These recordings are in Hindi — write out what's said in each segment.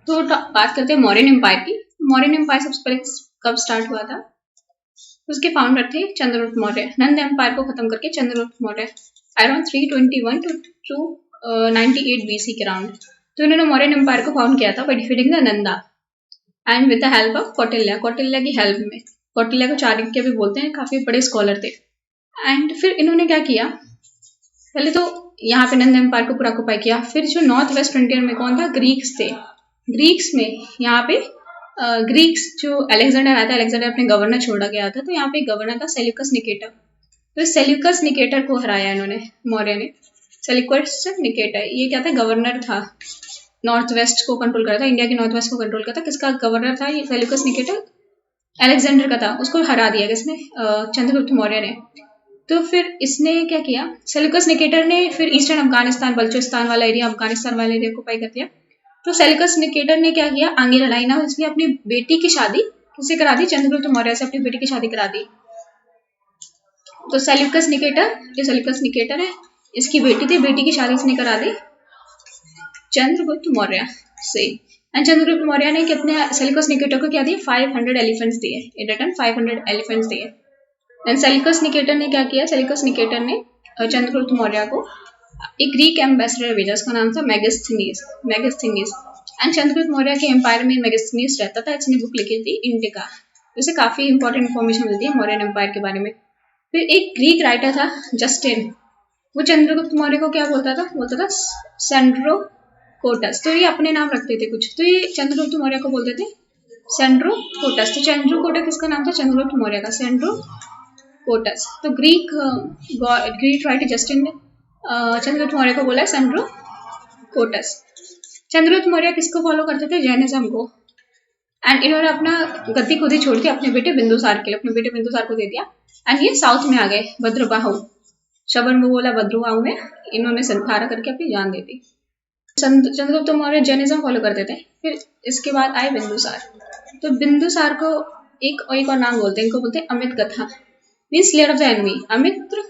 तो बात करते हैं मौर्यन एम्पायर की। मौर्यन एम्पायर सबसे पहले कब स्टार्ट हुआ था? उसके फाउंडर थे चंद्रगुप्त मौर्य। नंद एम्पायर को खत्म करके Chandragupta Maurya around 321 to 98 BC के राउंड। तो इन्होंने मौर्यन एम्पायर को फाउंड किया था by defeating the Nanda and with the help of Kautilya. Kautilya की हेल्प में, कौटिल्य को चाणक्य भी बोलते हैं, काफी बड़े स्कॉलर थे। एंड फिर इन्होंने क्या किया, पहले तो यहाँ पे नंद एम्पायर को पूरा ऑक्युपाई किया। फिर जो नॉर्थ वेस्ट फ्रंटियर में कौन था? ग्रीक्स थे। ग्रीक्स में यहाँ पे ग्रीक्स जो अलेक्जेंडर आया था, अलेक्जेंडर अपने गवर्नर छोड़ा गया था, तो यहाँ पे गवर्नर था सेल्यूकस निकेटर। तो सेल्यूकस निकेटर को हराया इन्होंने, मौर्य ने। सेल्यूकस निकेटर ये क्या था? गवर्नर था, नॉर्थ वेस्ट को कंट्रोल करता था, इंडिया के नॉर्थ वेस्ट को कंट्रोल करता। किसका गवर्नर था ये? सेल्यूकस निकेटर, अलेक्जेंडर का था। उसको हरा दिया किसने? चंद्रगुप्त मौर्य ने। तो फिर इसने क्या किया, सेल्यूकस निकेटर ने फिर ईस्टर्न अफगानिस्तान, बलूचिस्तान वाला एरिया, अफगानिस्तान वाले एरिया को ऑक्युपाई कर दिया। तो सेल्यूकस निकेटर ने क्या किया, आगे लड़ाई ना हो इसलिए अपनी बेटी की शादी किससे करा दी? चंद्रगुप्त मौर्य से अपनी बेटी की शादी करा दी। तो सेल्यूकस निकेटर, जो सेल्यूकस निकेटर है, इसकी बेटी थी, बेटी की शादी इसने करा दी चंद्रगुप्त मौर्य से। एंड चंद्रगुप्त मौर्य ने कितने, सेल्यूकस निकेटर को क्या दिए? 500 एलिफेंट्स दिए। इन रिटर्न 500 एलिफेंट्स दिए। एंड सेल्यूकस निकेटर ने क्या किया? सेल्यूकस निकेटर ने चंद्रगुप्त मौर्य को एक ग्रीक एम्बेसडर भेजा, उसका नाम था मेगास्थनीज। एंड चंद्रगुप्त मौर्य के एम्पायर में मेगास्थनीज रहता था। इसने बुक लिखी थी इंडिका, जिससे काफी इंपॉर्टेंट इन्फॉर्मेशन मिलती है मौर्यन एम्पायर के बारे में। फिर एक ग्रीक राइटर था जस्टिन, वो चंद्रगुप्त मौर्य को क्या बोलता था? सेंड्रोकोटस। तो ये अपने नाम रखते थे कुछ, तो ये चंद्रगुप्त मौर्य को बोलते थे सेंड्रोकोटस। तो चंद्रकोटस किसका नाम था? चंद्रगुप्त मौर्य का, सेंड्रोकोटस। तो ग्रीक राइटर जस्टिन ने चंद्रगुप्त मौर्य को बोला सेंड्रोकोटस। चंद्रगुप्त मौर्य किसको फॉलो करते थे? जैनिज्म को। एंड इन्होंने अपना गद्दी खुद ही छोड़ के अपने बेटे बिंदुसार के लिए, अपने बेटे बिंदुसार को दे दिया। एंड ये साउथ में आ गए, भद्रबाहु, शबर में बोला भद्रबाहु में इन्होंने संहारा करके अपनी जान दे दी। चंद्रगुप्त मौर्य जैनिज्म फॉलो करते थे। फिर इसके बाद आए बिंदुसार। तो बिंदुसार को एक और नाम बोलते हैं, इनको बोलते हैं अमित कथा, mean slayer of the enemy. अमित्र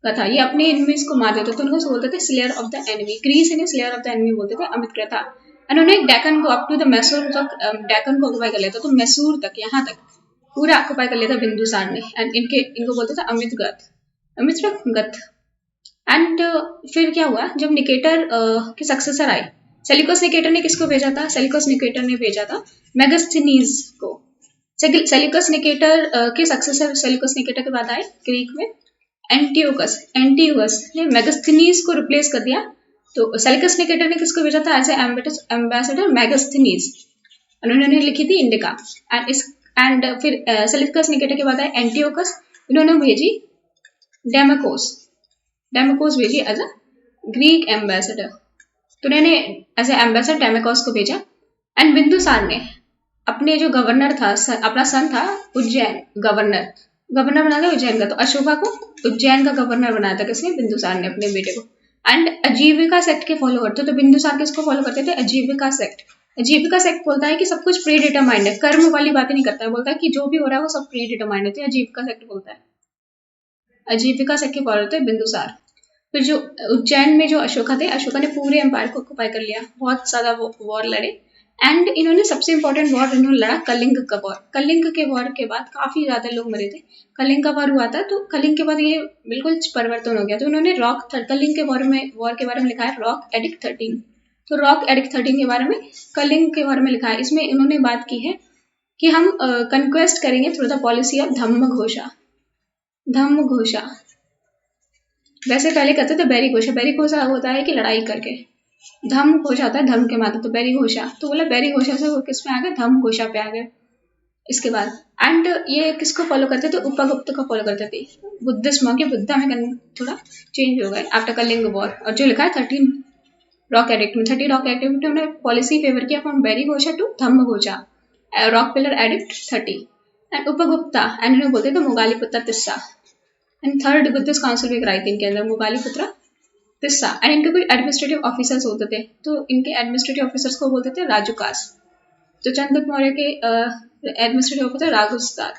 कथा, ये अपने एनिमीज को मार देते थे, तो उनको बोलते थे slayer of the enemy. Greece इन्हें स्लेयर ऑफ द एनिमी बोलते थे, अमित कथा। उन्होंने डेक्कन को अप टू द मैसूर तक, डेक्कन को ऑक्युपाई कर लिया था। तो मैसूर तक, यहाँ तक पूरा ऑक्युपाई कर लिया था बिंदुसार ने। एंड इनको बोलते थे अमित्रगत। एंड फिर क्या हुआ, जब निकेटर के सक्सेसर आए, सेल्यूकस निकेटर ने किसको भेजा था? सेल्यूकस निकेटर ने भेजा था मेगास्थनीज को। सेल्यूकस निकेटर के सक्सेसर, सेल्यूकस निकेटर के बाद आए ग्रीक में एंटियोकस ने मेगास्थनीज को रिप्लेस कर दिया। तो सेल्यूकस निकेटर ने किसको भेजा था एज एम्बेसडर? मेगास्थनीज। उन्होंने लिखी थी इंडिका। एंड फिर सेल्यूकस निकेटर के बाद आए एंटियोकस, इन्होंने भेजी डेमेकोस भेजी एज अ ग्रीक एम्बेसडर। तो उन्होंने एज ए एम्बेसडर डेमेकोस को भेजा। एंड बिंदुसार ने अपने जो गवर्नर था, अपना सन था उज्जैन, गवर्नर बना था उज्जैन का। तो अशोका को उज्जैन का गवर्नर बनाया था किसने? बिंदुसार ने अपने बेटे को। एंड अजीविका सेक्ट के फॉलो करते। तो बिंदुसार किसको फॉलो करते थे? अजीविका सेक्ट। अजीविका सेक्ट बोलता है कि सब कुछ प्री डिटरमाइंड है, कर्म वाली बातें नहीं करता है, बोलता है कि जो भी हो रहा है वो सब प्री डिटरमाइंड है। तो अजीविका सेक्ट बोलता है, अजीविका सेक्ट के फॉलो करते हैं बिंदुसार। फिर जो उज्जैन में जो अशोका थे, अशोका ने पूरे एम्पायर को ऑक्युपाई कर लिया, बहुत ज्यादा वॉर लड़े। एंड इन्होंने सबसे इंपॉर्टेंट वॉर इन्होंने लड़ा कलिंग का वॉर। कलिंग के वॉर के बाद काफी ज्यादा लोग मरे थे। कलिंग का वॉर हुआ था, तो कलिंग के बाद ये बिल्कुल परिवर्तन हो गया। तो उन्होंने कलिंग के वॉर के बारे में लिखा है रॉक एडिक्ट 13। तो रॉक एडिक्ट 13 के बारे में, कलिंग के बारे में लिखा है। इसमें इन्होंने बात की है कि हम कंक्वेस्ट करेंगे थ्रू द पॉलिसी ऑफ धम्मघोषा। वैसे पहले कहते थे बैरी घोषा होता है कि लड़ाई करके, धम्म घोषा होता है धर्म के माता। तो बैरी घोषा, तो बोला बैरी घोषा से वो किस में आ गए? धम्म घोषा पे आ गए। इसके बाद एंड ये किसको फॉलो करते थे? उपगुप्त को फॉलो करते थे। बुद्धिज्म के बुद्धा में थोड़ा चेंज हो गए आफ्टर कलिंग वॉर। और जो लिखा है 30 रॉक एडिक्ट में उन्होंने पॉलिसी फेवर किया from Bherighosha to Dhammaghosha, rock pillar edict 30। And Upagupta and इन्हें बोलते थे Moggaliputta Tissa. And third Buddhist council भी कराई थी इनके अंदर, मुगाली पुत्र तिस्सा। एंड इनके कोई एडमिनिस्ट्रेटिव ऑफिसर्स होते थे, तो इनके एडमिनिस्ट्रेटिव ऑफिसर्स को बोलते थे राजुकास। तो चंद्रगुप्त मौर्य के एडमिनिस्ट्रेटिव ऑफिसर राघुस्तार।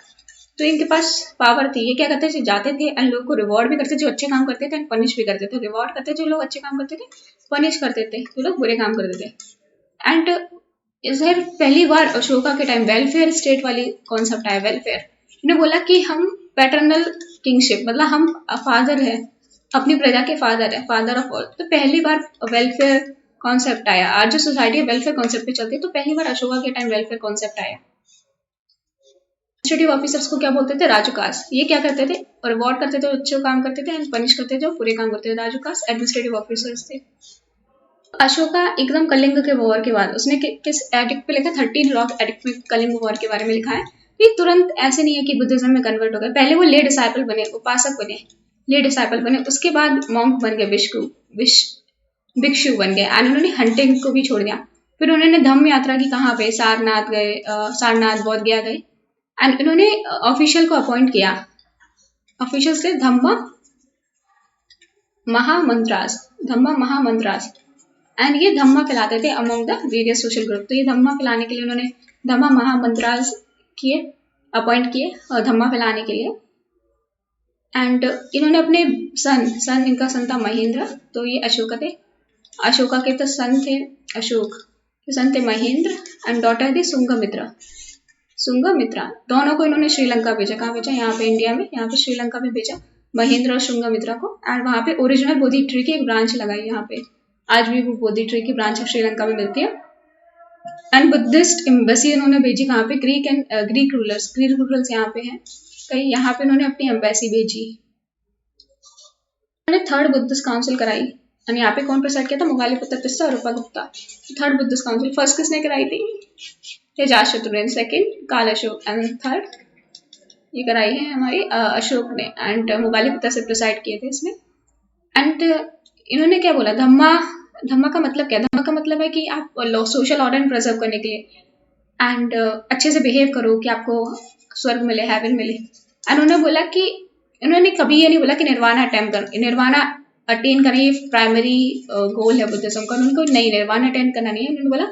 तो इनके पास पावर थी। ये क्या करते थे? जाते थे एंड लोगों को रिवॉर्ड भी करते, जो अच्छे काम करते थे, एंड पनिश भी करते थे। रिवॉर्ड करते जो लोग अच्छे काम करते थे, पनिश करते थे जो लोग बुरे काम करते थे। एंड इधर पहली बार अशोका के टाइम वेलफेयर स्टेट वाली कॉन्सेप्ट आया, वेलफेयर। इन्होंने बोला कि हम पैटर्नल किंगशिप, मतलब हम फादर है, अपनी प्रजा के फादर है, फादर ऑफ ऑल। तो पहली बार वेलफेयर कॉन्सेप्ट आया। आज जो सोसाइटी है वेलफेयर कॉन्सेप्ट पे चलती है, तो पहली बार अशोका के टाइम वेलफेयर कॉन्सेप्ट आया। एडमिनिस्ट्रेटिव ऑफिसर्स को क्या बोलते थे? राजुकास। ये क्या करते थे? और रिवॉर्ड करते थे, अच्छे काम करते थे, एंड पनिश करते थे जो पूरे काम करते थे। राजुकास एडमिनिस्ट्रेटिव ऑफिसर्स थे। अशोका एकदम कलिंग के वॉर के बाद उसने किस एडिक्ट पे लिखा? 13 रॉक एडिक्ट में कलिंग वॉर के बारे में लिखा है। ये तुरंत ऐसे नहीं है कि बुद्धिज्म में कन्वर्ट हो गए। पहले वो ले डिसाइपल बने, उपासक बने, ले डिसाइपल बने, उसके बाद मॉन्क बन गए, भिक्षु बन गए, एंड उन्होंने हंटिंग को भी छोड़ दिया। फिर उन्होंने धम्म यात्रा की, कहाँ पे? सारनाथ गए, सारनाथ बोध गया गए, एंड इन्होंने ऑफिशियल को अपॉइंट किया। ऑफिशियल से धम्म महामंत्रास, एंड ये धम्मा फैलाते थे among the various social group. तो ये धम्मा फैलाने के लिए उन्होंने धम्मा महामंत्रास किए, अपॉइंट किए धम्मा फैलाने के लिए। एंड इन्होंने अपने सन इनका सन था महेंद्र, तो ये अशोका थे। अशोका के तो सन थे अशोक, सन थे महेंद्र, एंड डॉटर थी सुंगमित्रा। दोनों को इन्होंने श्रीलंका भेजा। कहाँ भेजा? यहाँ पे इंडिया में, यहाँ पे श्रीलंका में भेजा महेंद्र और सुंगमित्रा को। एंड वहाँ पे ओरिजिनल बोधि ट्री की एक ब्रांच लगाई। यहाँ पे आज भी वो बोधि ट्री की ब्रांच ऑफ श्रीलंका में मिलती है। एंड बुद्धिस्ट एम्बेसी इन्होंने भेजी कहाँ पे? ग्रीक रूलर्स यहाँ पे हैं कहीं, यहाँ पे उन्होंने अपनी एम्बेसी भेजी। उन्होंने थर्ड बुद्धिस्ट काउंसिल कराई, और यहाँ पे कौन प्रेसाइड किया था? मोगालीपुत्र तिस्सा और रूपगुप्ता। थर्ड बुद्धिस्ट काउंसिल फर्स्ट किसने कराई थी? अजातशत्रु, सेकंड काल अशोक, एंड थर्ड ये कराई है हमारी अशोक ने, एंड मोगालीपुत्र से प्रेसाइड किए थे इसमें। एंड इन्होंने क्या बोला? धम्मा का मतलब क्या? धम्मा का मतलब है कि आप सोशल ऑर्डर प्रिजर्व करने के लिए, एंड अच्छे से बिहेव करो कि आपको स्वर्ग मिले, हेवन मिले। एंड उन्होंने बोला कि इन्होंने कभी ये नहीं बोला कि निर्वाणा अटेन करना ये प्राइमरी गोल है बुद्धिज्म का। उनको नहीं, निर्वाणा अटेन करना नहीं है। उन्होंने बोला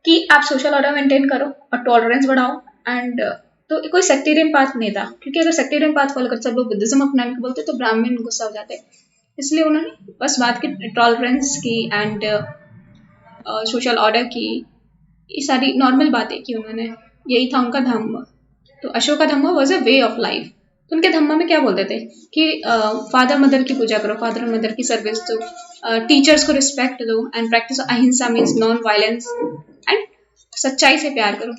कि आप सोशल ऑर्डर मेंटेन करो और टॉलरेंस बढ़ाओ, एंड तो कोई सेक्टेरियन पाथ नहीं था, क्योंकि अगर सेक्टेरियन पाथ फॉलो करते सब लोग बुद्धिज्म अपनाने को बोलते तो ब्राह्मण गुस्सा हो जाते। इसलिए उन्होंने बस बात की टॉलरेंस की, एंड सोशल ऑर्डर की, ये सारी नॉर्मल बातें की उन्होंने। यही था उनका धम्म। तो Ashoka dhamma was a way of life. तो उनके धम्म में क्या बोलते थे कि फादर मदर की पूजा करो, फादर मदर की सर्विस दो, टीचर्स को रिस्पेक्ट दो, एंड प्रैक्टिस अहिंसा मीन्स नॉन वायलेंस, एंड सच्चाई से प्यार करो।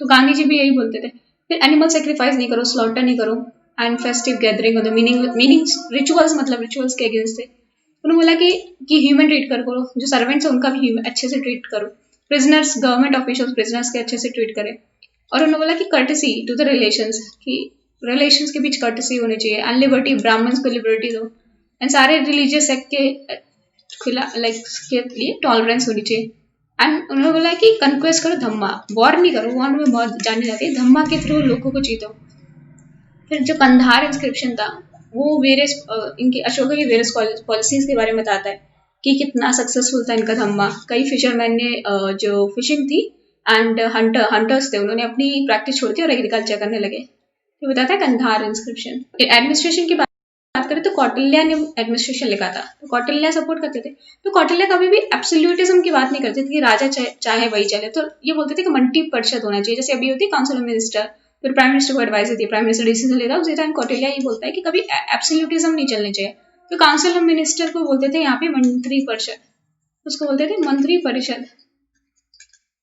तो गांधी जी भी यही बोलते थे। फिर एनिमल सेक्रीफाइस नहीं करो, स्लॉटर नहीं करो, एंड फेस्टिव गैदरिंग और मीनिंग्स रिचुअल्स, मतलब रिचुअल्स के अगेंस्ट थे। उन्होंने बोला कि ह्यूमन ट्रीट करो, जो सर्वेंट्स है उनका भी अच्छे से ट्रीट करो, प्रिजनर्स, गवर्नमेंट ऑफिशियल्स प्रिजनर्स के अच्छे से ट्रीट करें। और उन्होंने बोला कि कर्टसी टू द रिलेशंस, कि रिलेशंस के बीच कर्टसी होनी चाहिए, एंड लिबर्टी, ब्राह्मण्स को लिबर्टी दो, एंड सारे रिलीजियस सेक्ट के खिलाफ के लिए टॉलरेंस होनी चाहिए। एंड उन्होंने बोला कि कन्क्वेस्ट करो धम्मा, वॉर नहीं करो, वॉर में बहुत जाने जाती है, धम्मा के थ्रू लोगों को जीतो। फिर जो कंधार इंस्क्रिप्शन था वो वेरियस इनकी अशोका की वेरियस पॉलिसीज के बारे में बताता है कि कितना सक्सेसफुल था इनका धम्मा। कई फिशरमैन ने जो फिशिंग थी एंड हंटर्स थे, उन्होंने अपनी प्रैक्टिस छोड़ दी और एग्रीकल्चर करने लगे। तो बताता है कंधार इंस्क्रिप्शन। एडमिनिस्ट्रेशन की बात करें तो कौटिल्य ने एडमिनिस्ट्रेशन लिखा था, तो कौटिल्य सपोर्ट करते थे। तो कौटिल्य कभी भी एब्सोल्यूटिज्म की बात नहीं करते थे कि राजा चाहे वही चले, तो ये बोलते थे कि मंत्री परिषद होना चाहिए, जैसे अभी होती है काउंसिल ऑफ मिनिस्टर, फिर प्राइम मिनिस्टर को एडवाइस देती है, प्राइम मिनिस्टर डिसीजन लेता है। उसी टाइम कौटिल्य ये बोलता है कि कभी एब्सोल्यूटिज्म नहीं चलनी चाहिए। तो काउंसिल ऑफ मिनिस्टर को बोलते थे यहाँ पे मंत्री परिषद, उसको बोलते थे मंत्री परिषद।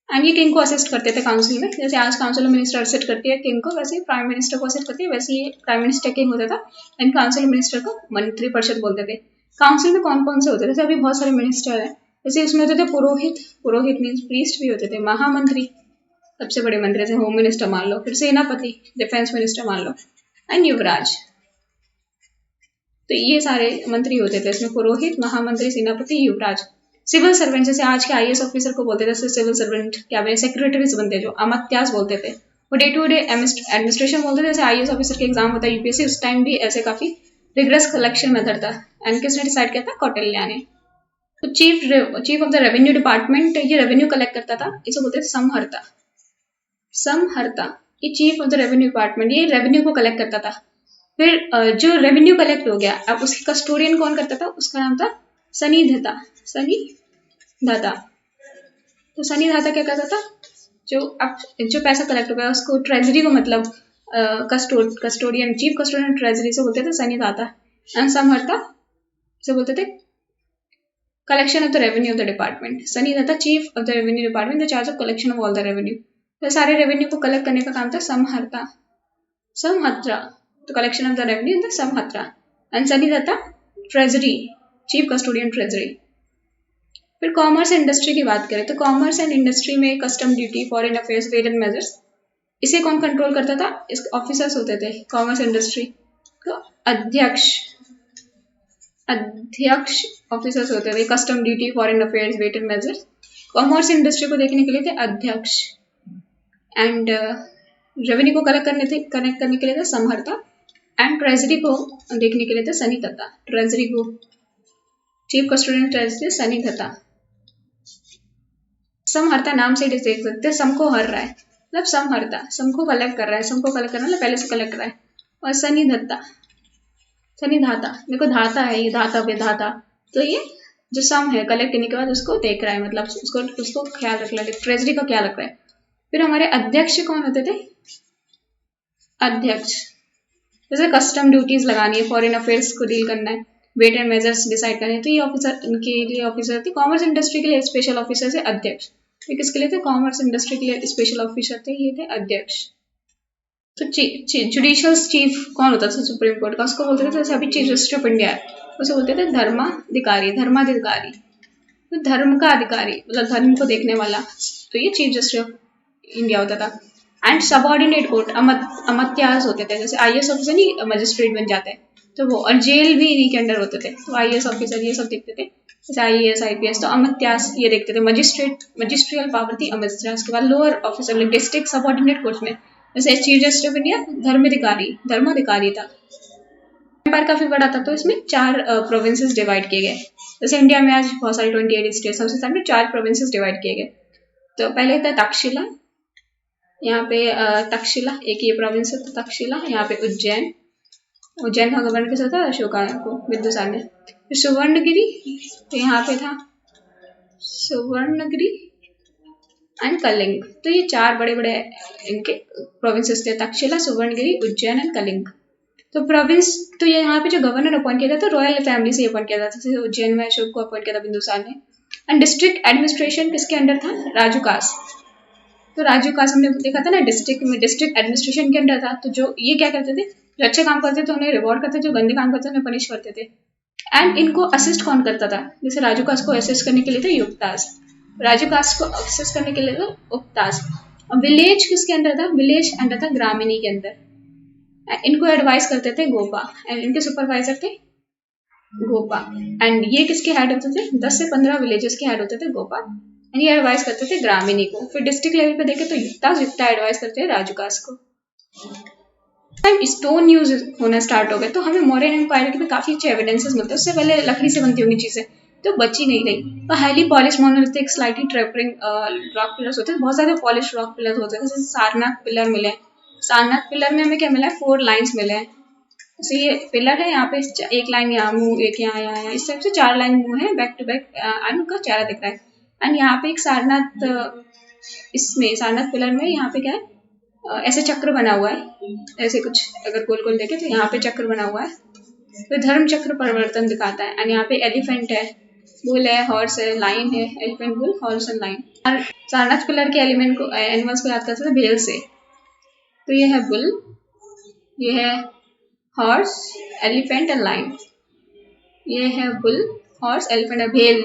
एंड ये किंग को असिस्ट करते थे काउंसिल में, जैसे आज काउंसिल ऑफ मिनिस्टर असिस्ट करती है किंग को, वैसे प्राइम मिनिस्टर को असिस्ट करती है, वैसे ये प्राइम मिनिस्टर किंग होता था एंड काउंसिल ऑफ मिनिस्टर को मंत्री परिषद बोलते थे। काउंसिल में कौन कौन से होते थे? जैसे अभी बहुत सारे मिनिस्टर हैं, जैसे इसमें होते थे पुरोहित मीन्स प्रीस्ट भी होते थे, महामंत्री सबसे बड़े मंत्री, जैसे होम मिनिस्टर मान लो, फिर सेनापति डिफेंस मिनिस्टर मान लो, एंड युवराज। तो ये सारे मंत्री होते थे इसमें, पुरोहित, महामंत्री, सेनापति, युवराज। सिविल सर्वेंट, जैसे आज के आईएएस ऑफिसर को बोलते थे सिविल सर्वेंट, कैबिनेट सेक्रेटरीज बनते जो अमात्यास बोलते थे, वो डे टू डे एडमिनिस्ट्रेशन बोलते थे। जैसे आईएएस ऑफिसर के एग्जाम होता है यूपीएससी, उस टाइम भी ऐसे काफी रिग्रेस कलेक्शन मेथड था। एंड किसने डिसाइड किया था? कौटिल्य ने। तो chief of the revenue department, ये रेवेन्यू कलेक्ट करता था, इसे बोलते थे समहर्ता। ये chief of the revenue department, ये रेवेन्यू को कलेक्ट करता था। फिर जो रेवेन्यू कलेक्ट हो गया, अब उसकी कस्टोडियन कौन करता था? उसका नाम था सनीधाता। तो सनीधाता क्या करता था? जो पैसा कलेक्ट हुआ है उसको ट्रेजरी को मतलब कस्टोडियन चीफ कस्टोडियन ट्रेजरी से बोलते थे सन्निधाता, एंड समहर्ता से बोलते थे collection of the revenue of the department. सन्निधाता chief of the revenue department, the charge of collection of all the revenue. तो सारे रेवेन्यू को कलेक्ट करने का काम था समहर्ता, समहत्रा, तो कलेक्शन ऑफ द रेवेन्यू था Samaharta, and Sannidhata treasury, chief custodian treasury. फिर कॉमर्स एंड इंडस्ट्री की बात करें तो कॉमर्स एंड इंडस्ट्री में custom duty, foreign affairs, weight and measures, इसे कौन कंट्रोल करता था? इस ऑफिसर्स होते थे कॉमर्स इंडस्ट्री को, अध्यक्ष ऑफिसर्स होते थे. Custom duty, foreign affairs, weight and measures. Commerce industry को देखने के लिए थे अध्यक्ष, एंड रेवेन्यू को कनेक्ट करने के लिए थे समहर्ता, एंड ट्रेजरी को देखने के लिए थे सन्निधाता. ट्रेजरी को चीफ कस्टोडियन ट्रेजरी सन्निधाता. समहर्ता नाम से ही देख सकते हैं, सम को हर रहा है मतलब समहर्ता, सम को कलेक्ट कर रहा है, सम को कलेक्ट करना मतलब पहले से कलेक्ट कर रहा है. और सन्निधाता, सन्निधाता देखो धाता है, ये धाता विधाता, तो ये जो सम है कलेक्ट करने के बाद उसको देख रहा है, मतलब उसको ख्याल रख रहा है, ट्रेजरी का ख्याल रख रहा है. फिर हमारे अध्यक्ष कौन होते थे? अध्यक्ष जैसे कस्टम ड्यूटीज लगानी है, फॉरेन अफेयर्स को डील करना है, वेट एंड मेजर्स डिसाइड करने हैं, तो ये ऑफिसर, इनके लिए ऑफिसर थे. कॉमर्स इंडस्ट्री के लिए स्पेशल ऑफिसर थे अध्यक्ष. ये किसके लिए थे? कॉमर्स इंडस्ट्री के लिए स्पेशल ऑफिसर थे, ये थे अध्यक्ष. तो जुडिशियल चीफ कौन होता था सुप्रीम कोर्ट का? उसको बोलते थे, जैसे अभी चीफ जस्टिस ऑफ इंडिया है, उसे बोलते थे धर्माधिकारी. धर्माधिकारी तो धर्म का अधिकारी मतलब धर्म को देखने वाला, तो ये चीफ जस्टिस ऑफ इंडिया होता था. एंड सबऑर्डिनेट कोर्ट अमात्यास होते थे, जैसे आईएएस ऑफिसर नहीं मजिस्ट्रेट बन जाते हैं तो वो, और जेल भी इन्हीं के अंडर होते थे. तो आईएएस ऑफिसर ये सब देखते थे, जैसे आईएएस आईपीएस, तो अमात्यास ये देखते थे. मजिस्ट्रियल पावर थी अमात्यास के बाद. Lower officer district subordinate courts में जैसे chief justice of India Dharmadhikari था. एम्पायर काफी बड़ा था, तो इसमें 4 प्रोविंसेस डिवाइड किए गए. जैसे इंडिया में आज बहुत सारे 28 स्टेट्स, सबसे सामने 4 प्रोविंसेस डिवाइड किए गए. तो पहले था तक्षशिला, यहाँ पे तक्षशिला एक ये प्रोविंस है, तो तक्षशिला. यहाँ पे उज्जैन का गवर्नर किसा था? अशोका को, बिंदुसार ने. फिर सुवर्णगिरी, तो यहाँ पे था सुवर्णगिरी एंड कलिंग. तो ये 4 बड़े बड़े इनके प्रोविंसेस थे, तक्षशिला, सुवर्णगिरी, उज्जैन एंड कलिंग. तो प्रोविंस, तो ये यहाँ पे जो गवर्नर अपॉइंट किया था रॉयल फैमिली से अपॉइंट किया था, जैसे उज्जैन में अशोक को अपॉइंट किया था बिंदुसार ने. एंड डिस्ट्रिक्ट एडमिनिस्ट्रेशन किसके अंडर था? राजूकास. तो राजूकास हमने देखा था ना, डिस्ट्रिक्ट एडमिनिस्ट्रेशन के अंडर था. तो जो ये क्या करते थे, जो अच्छे काम करते थे उन्हें रिवॉर्ड करते थे, जो गंदे काम करते थे उन्हें पनिश करते थे. एंड इनको असिस्ट कौन करता था? जैसे राजूकास को असिस्ट करने के लिए थे युक्तास, राजूकास को असिस्ट करने के लिए था उक्तास. विलेज किसके अंडर था? विलेज अंडर था ग्रामीणी के अंदर. इनको एडवाइस करते थे गोपा, एंड इनके सुपरवाइजर थे गोपा. एंड ये किसके हेड होते थे? 10 से 15 विलेजेस के हेड होते थे गोपा, एंड ये एडवाइस करते थे ग्रामीणी को. फिर डिस्ट्रिक्ट लेवल पे देखे तो युक्ता एडवाइस करते हैं राजूकास को. टाइम स्टोन यूज होना स्टार्ट हो गए, तो हमें मौर्यन एम्पायर के भी काफी अच्छे एविडेंसेस मिलते हैं. उससे पहले लकड़ी से बनती होंगी चीजें तो बची नहीं रही. तो highly polish monolithic slightly tapering rock pillars होते हैं, बहुत ज्यादा पॉलिश रॉक पिलर्स होते हैं. जैसे सारनाथ पिलर मिले, सारनाथ पिलर में हमें क्या मिला है? 4 लाइन्स मिले हैं. जैसे ये पिलर है, यहाँ पे एक लाइन यहाँ मुंह, एक यहाँ, इस टाइप से 4 लाइन मुंह है बैक टू बैक, एंड उनका चेहरा दिख रहा है. एंड यहाँ पे एक सारनाथ, इसमें सारनाथ पिलर में यहाँ पे क्या है? ऐसे चक्र बना हुआ है, ऐसे कुछ अगर गोल गोल देखे तो यहाँ पे चक्र बना हुआ है, तो धर्म चक्र परिवर्तन दिखाता है. एंड यहाँ पे एलिफेंट है, बुल है, हॉर्स है, लाइन है, elephant, bull, horse and line. और सारनाथ पिलर के एनिमल्स को याद करते थे भेल से. तो ये है बुल, ये है हॉर्स, एलिफेंट एंड लाइन. ये है बुल, हॉर्स, एलिफेंट एंड भेल.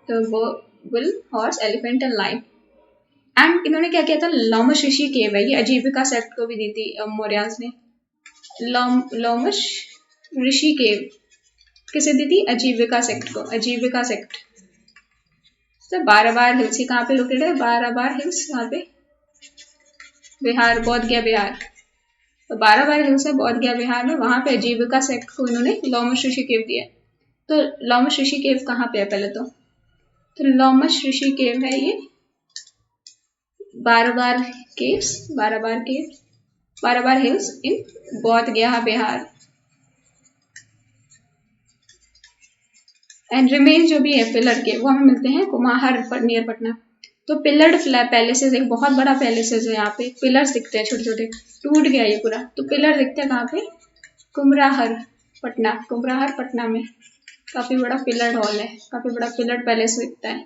तो bull, horse, elephant and line. And इन्होंने क्या किया था? लोमश ऋषि केव है, ये आजीविका सेक्ट को भी दी थी मौर्यास ने. लोमश ऋषि केव किसे दी थी? आजीविका सेक्ट को. आजीविका सेक्ट. तो बाराबार हिल्स कहाँ पे लोकेटेड है? बाराबार हिल्स यहाँ पे बिहार, बोध गया बिहार. तो बाराबार हिल्स है बोध गया बिहार में, वहां पे आजीविका सेक्ट को इन्होंने लोमश ऋषि केव दिया. तो लोमश ऋषि केव कहाँ पे है पहले तो लोमश ऋषि केव है ये बाराबार केव्स, बाराबार हिल्स इन बोध गया बिहार. एंड रिमेन जो भी है पिलर के वो हमें मिलते हैं कुमाहर नियर पटना. तो पिलर्ड पैलेसेस, एक बहुत बड़ा पैलेसेस है यहाँ पे, पिलर्स दिखते हैं छोटे छोटे, टूट गया ये पूरा, तो पिलर दिखते हैं कहाँ पे, कुमराहर पटना, कुमराहर पटना में काफी बड़ा पिलर्ड हॉल है, काफी बड़ा पिलर्ड पैलेस दिखता है,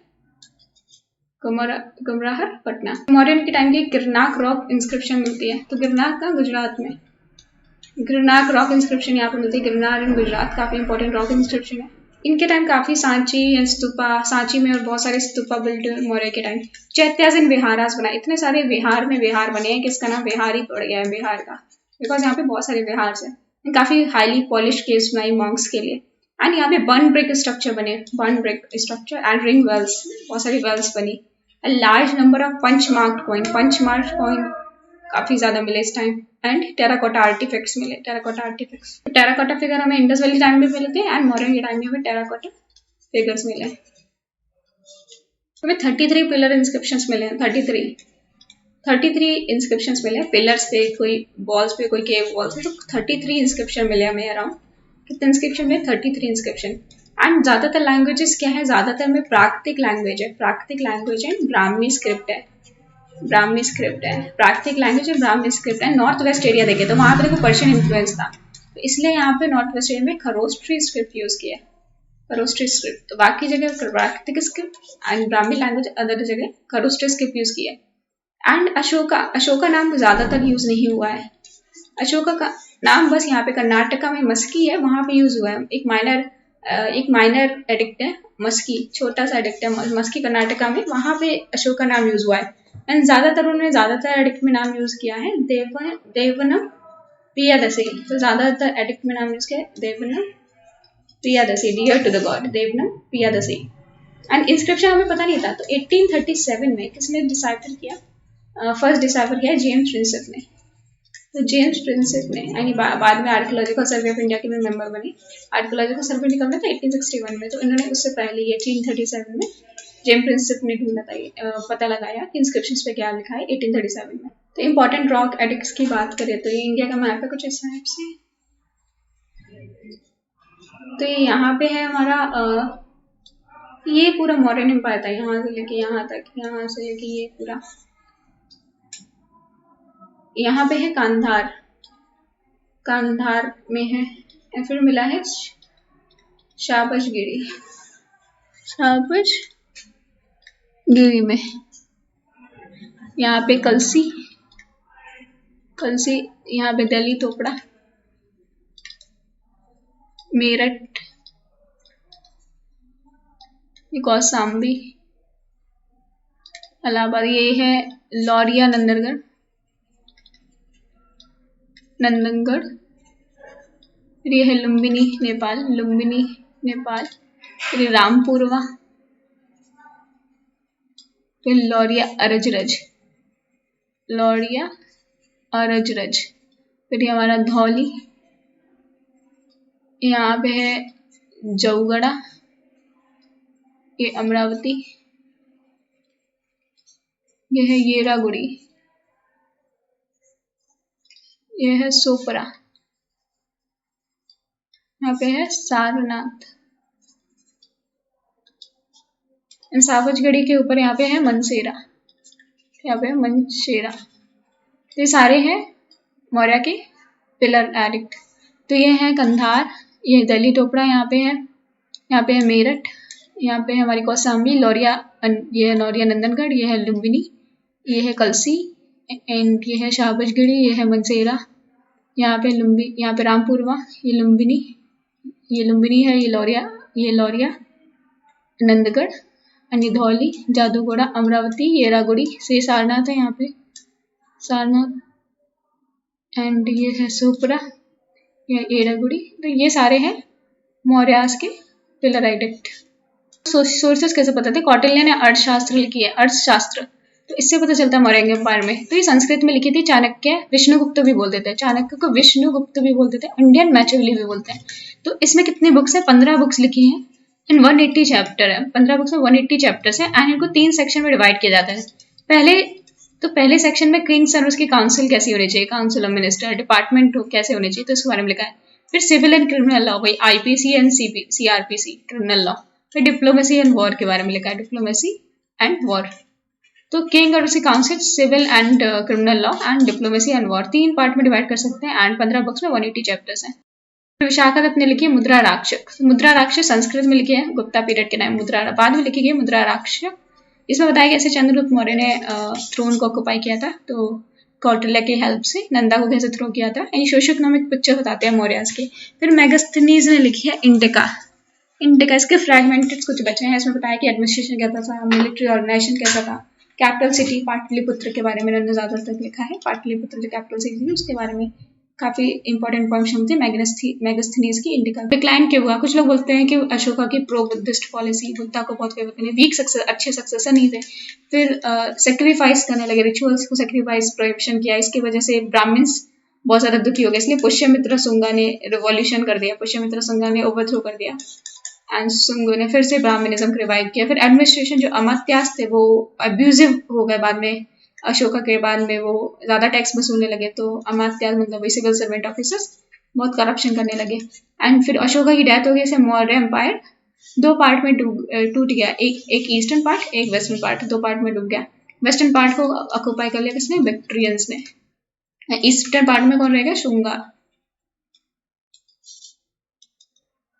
कुमराहर पटना। मौर्यन के टाइम की गिरनाक रॉक इंस्क्रिप्शन मिलती है, तो गिरनाक का गुजरात में, गिरनाक रॉक इंस्क्रिप्शन यहाँ पे मिलती है, गिरनार इन गुजरात, काफी इंपॉर्टेंट रॉक इंस्क्रिप्शन है। इनके टाइम काफी सांची या स्तूपा, सांची में और बहुत सारे स्तूपा बिल्ड हुए मौर्य के टाइम। चैत्याज इन विहारास बनाए, इतने सारे विहार में विहार बने हैं कि इसका नाम विहार ही पड़ गया है बिहार का, बिकॉज यहाँ पे बहुत सारे विहार है। काफी हाईली पॉलिश केव्स बनाई मॉन्क्स के लिए। एंड यहाँ पे बर्न ब्रिक स्ट्रक्चर बने, burn brick structure and ring wells, बहुत सारी वेल्स बनी। Large number of punch marked coin, punch marked coin काफी ज्यादा मिले इस टाइम। एंड टेराकोटा आर्टिफैक्ट्स मिले, टेराकोटा आर्टिफैक्ट्स, टेराकोटा फिगर हमें इंडस वैली टाइम में मिले थे एंड मौर्यन के टाइम में हमें टेराकोटा फिगर्स मिले। हमें 33 पिलर इंस्क्रिप्शंस मिले हैं, 33 इंस्क्रिप्शंस मिले हैं पिलर्स पे, कोई वॉल्स पे, कोई केव वॉल्स पे, तो 33 इंस्क्रिप्शन मिले हमें अराउंड। कितने इंस्क्रिप्शन मिले? 33 इंस्क्रिप्शन। एंड ज्यादातर लैंग्वेजेस क्या है, ज्यादातर में प्राकृतिक लैंग्वेज है, प्राकृतिक लैंग्वेज एंड ब्राह्मी स्क्रिप्ट है, ब्राह्मी स्क्रिप्ट है, प्राकृतिक लैंग्वेज है, ब्राह्मी स्क्रिप्ट है। नॉर्थ वेस्ट एरिया देखे तो वहां पे देखो पर्शियन इन्फ्लुएंस था, तो इसलिए यहाँ पे नॉर्थ वेस्ट एरिया में खरोष्ट्री स्क्रिप्ट यूज किया, खरोष्ट्री स्क्रिप्ट। तो बाकी जगह प्राकृतिक script and Brahmi language, other जगह खरोष्ट्री स्क्रिप्ट यूज किया। एंड अशोका, अशोका नाम ज्यादातर यूज नहीं हुआ है, अशोका का नाम बस यहाँ पे कर्नाटका में मस्की है, वहां पे यूज हुआ है। एक माइनर एडिक्ट है मस्की, छोटा सा एडिक्ट है मस्की कर्नाटका में, वहां पे अशोका नाम यूज हुआ है। एंड ज्यादातर उन्होंने ज्यादातर एडिक्ट में नाम यूज किया है देवनम पियादसी, तो ज्यादातर एडिक्ट में नाम यूज किया है Devanam Piyadasi, dear to the god, Devanam Piyadasi. And inscription हमें पता नहीं था, तो 1837 में किसने डिसाइफर किया, फर्स्ट डिसाइफर किया जेम्स प्रिंसेप ने, तो जेम्स प्रिंसेप ने। यानी बाद में आर्कियोलॉजिकल सर्वे ऑफ इंडिया के भी मेंबर बने। आर्कियोलॉजिकल सर्वे निकलना था 1861 में, तो इन्होंने उससे पहले 1837 में जेम्स प्रिंसेप ने ढूंढा था, पता लगाया कि इंस्क्रिप्शंस पे क्या लिखा है 1837 में। तो इंपॉर्टेंट रॉक एडिक्ट्स की बात करें तो ये इंडिया का मैप है कुछ इस टाइप से। तो ये यहाँ पे है हमारा ये पूरा मौर्यन एम्पायर था, यहाँ से लेके यहाँ तक, यहाँ से लेके ये पूरा। यहाँ पे है कांधार, कांधार में है, फिर मिला है शाबशगिरी, शाबशगिरी में। यहाँ पे कलसी, कलसी, यहाँ पे दिल्ली टोपड़ा, मेरठ, कौसाम्बी, इलाहाबाद, ये है लौरिया नंदनगढ़, नंदनगढ़, फिर ये है लुम्बिनी नेपाल, लुम्बिनी नेपाल, फिर रामपुरवा, फिर लौरिया अरजरज, लौरिया अरजरज, फिर ये हमारा धौली, यहाँ पे है जौगड़ा, ये अमरावती, ये है येरागुड़ी, ये है सोपरा, यहाँ पे है सारनाथ, सावजगढ़ी के ऊपर यहाँ पे है मनसेरा, यहाँ पे है मनसेरा। तो ये सारे हैं मौर्य के पिलर एडिक्ट। तो ये है कंधार, ये दिल्ली टोपड़ा, यहाँ पे है मेरठ, यहाँ पे है हमारी कौसाम्बी, लौरिया, ये है लौरिया नंदनगढ़, ये है लुम्बिनी, ये है कलसी, एंड ये है शाबशगिरी, ये है मनसेरा, यहाँ पे रामपुरवा, ये लुम्बिनी है, ये लौरिया नंदगढ़, धौली, जादूगोड़ा, अमरावती, येरागुड़ी, से सारनाथ है यहाँ पे, सारनाथ, एंड ये है सोपरा, ये येरागुड़ी। तो ये सारे हैं मौर्यास के पिलर एडिक्ट। सोर्सेस कैसे पता थे? कौटिल्य ने अर्थशास्त्र लिखी है, अर्थशास्त्र, तो इससे पता चलता है मौर्य एम्पायर में। तो ये संस्कृत में लिखी थी, चाणक्य, विष्णुगुप्त भी बोल देते हैं, चाणक्य को विष्णुगुप्त भी बोल देते हैं, इंडियन मैचिवली भी बोलते हैं। तो इसमें कितनी बुक्स है? 15 बुक्स लिखी हैं, एंड 180 चैप्टर है, 15 बुक्स में 180 चैप्टर्स है, एंड इनको 3 सेक्शन में डिवाइड किया जाता है। पहले सेक्शन में किंग्स और उसकी काउंसिल कैसी होनी चाहिए, काउंसिल ऑफ मिनिस्टर, डिपार्टमेंट कैसे होने चाहिए, तो इसके बारे में लिखा है। फिर सिविल एंड क्रिमिनल लॉ, भाई IPC and CrPC, criminal law. फिर डिप्लोमेसी एंड वॉर के बारे में लिखा है, डिप्लोमेसी एंड वॉर। तो किंग और उसकी council civil and criminal law and diplomacy and war 3 part में डिवाइड कर सकते हैं एंड 15 बुक्स में 180 चैप्टर्स हैं। विशाखा ने लिखी है मुद्रा राक्षक। मुद्रा राक्षक संस्कृत में लिखी है, गुप्ता पीरियड के नाम मुद्रा, बाद में लिखी गई मुद्रा राक्षक। इसमें बताया गया कैसे चंद्रगुप्त मौर्य ने थ्रोन को ऑक्युपाई किया था, तो कौटिल्य की हेल्प से नंदा को कैसे थ्रो किया था। यानी सोशो इकोनॉमिक पिक्चर बताते हैं मौर्यस के। फिर मेगास्थनीज ने लिखी है इंडिका। इंडिका इसके फ्रेगमेंटेड कुछ बचे हैं। इसमें बताया कि एडमिनिस्ट्रेशन कैसा था, मिलिट्री ऑर्गेनाइजेशन कैसा था, कैपिटल सिटी पाटलिपुत्र के बारे में इन्होंने ज्यादातर लिखा है। पाटलिपुत्र जो कैपिटल सिटी थी उसके बारे में काफी इंपॉर्टेंट इन्फॉर्मेशन थी मेगास्थनीज की। इंडिका डिक्लाइन क्यों हुआ? कुछ लोग बोलते हैं कि अशोका की प्रो बुद्धिस्ट पॉलिसी बुद्धा को बहुत फेवर करने, वीक सक्सेस, अच्छे सक्सेसर नहीं थे। फिर सेक्रीफाइस करने लगे, रिचुअल्स को सेक्रीफाइस प्रोहिबिशन किया, इसकी वजह से ब्राह्मण्स बहुत ज्यादा दुखी हो गए, इसलिए पुष्यमित्र शुंगा ने रिवॉल्यूशन कर दिया, पुष्यमित्र शुंगा ने ओवरथ्रो कर दिया एंड शुंग ने फिर से ब्राह्मणिज्म को रिवाइव किया। फिर एडमिनिस्ट्रेशन जो अमात्यास थे वो अब्यूजिव हो गए, बाद में अशोका के बाद में वो ज्यादा टैक्स वसूलने लगे, तो अमात्यास मतलब सिविल सर्वेंट ऑफिसर्स बहुत करप्शन करने लगे। एंड फिर अशोका की डेथ हो गई, मौर्य एम्पायर 2 पार्ट में टूट गया, एक ईस्टर्न पार्ट एक वेस्टर्न पार्ट, 2 पार्ट में डूब गया। वेस्टर्न पार्ट को ऑक्युपाई कर लिया किसने? विक्टोरियंस ने। ईस्टर्न पार्ट में कौन रहेगा? शुंगा।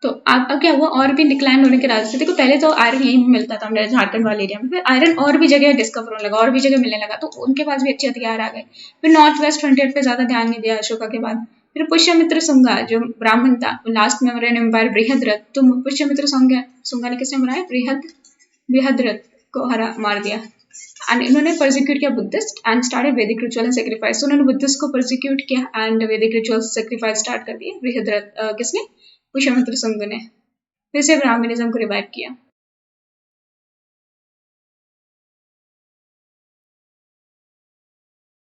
तो अब क्या हुआ, और भी डिक्लाइन होने के रास्ते। देखो पहले तो आयरन यहीं मिलता था हमारे झारखंड वाले एरिया में, फिर आयरन और भी जगह डिस्कवर होने लगा, और भी जगह मिलने लगा, तो उनके पास भी अच्छे हथियार आ गए। फिर नॉर्थ वेस्ट फ्रंटियर पे ज्यादा ध्यान नहीं दिया अशोका के बाद। फिर पुष्यमित्र शुंगा जो ब्राह्मण था, लास्ट में मौर्यन एम्पायर बृहद्रथ, तो पुष्यमित्र शुंगा ने किसने बनाया? बृहद्रथ को मार दिया। एंड इन्होंने परसिक्यूट किया बुद्धिस्ट एंड स्टार्टेड वैदिक रिचुअल एंड सेक्रीफाइस। तो उन्होंने बुद्धिस्ट को परसिक्यूट किया एंड वैदिक रिचुअल सेक्रीफाइस स्टार्ट कर दिए। बृहद्रथ किसने? पुष्यमित्र शुंग ने फिर से ब्राह्मणिज्म को रिवाइव किया।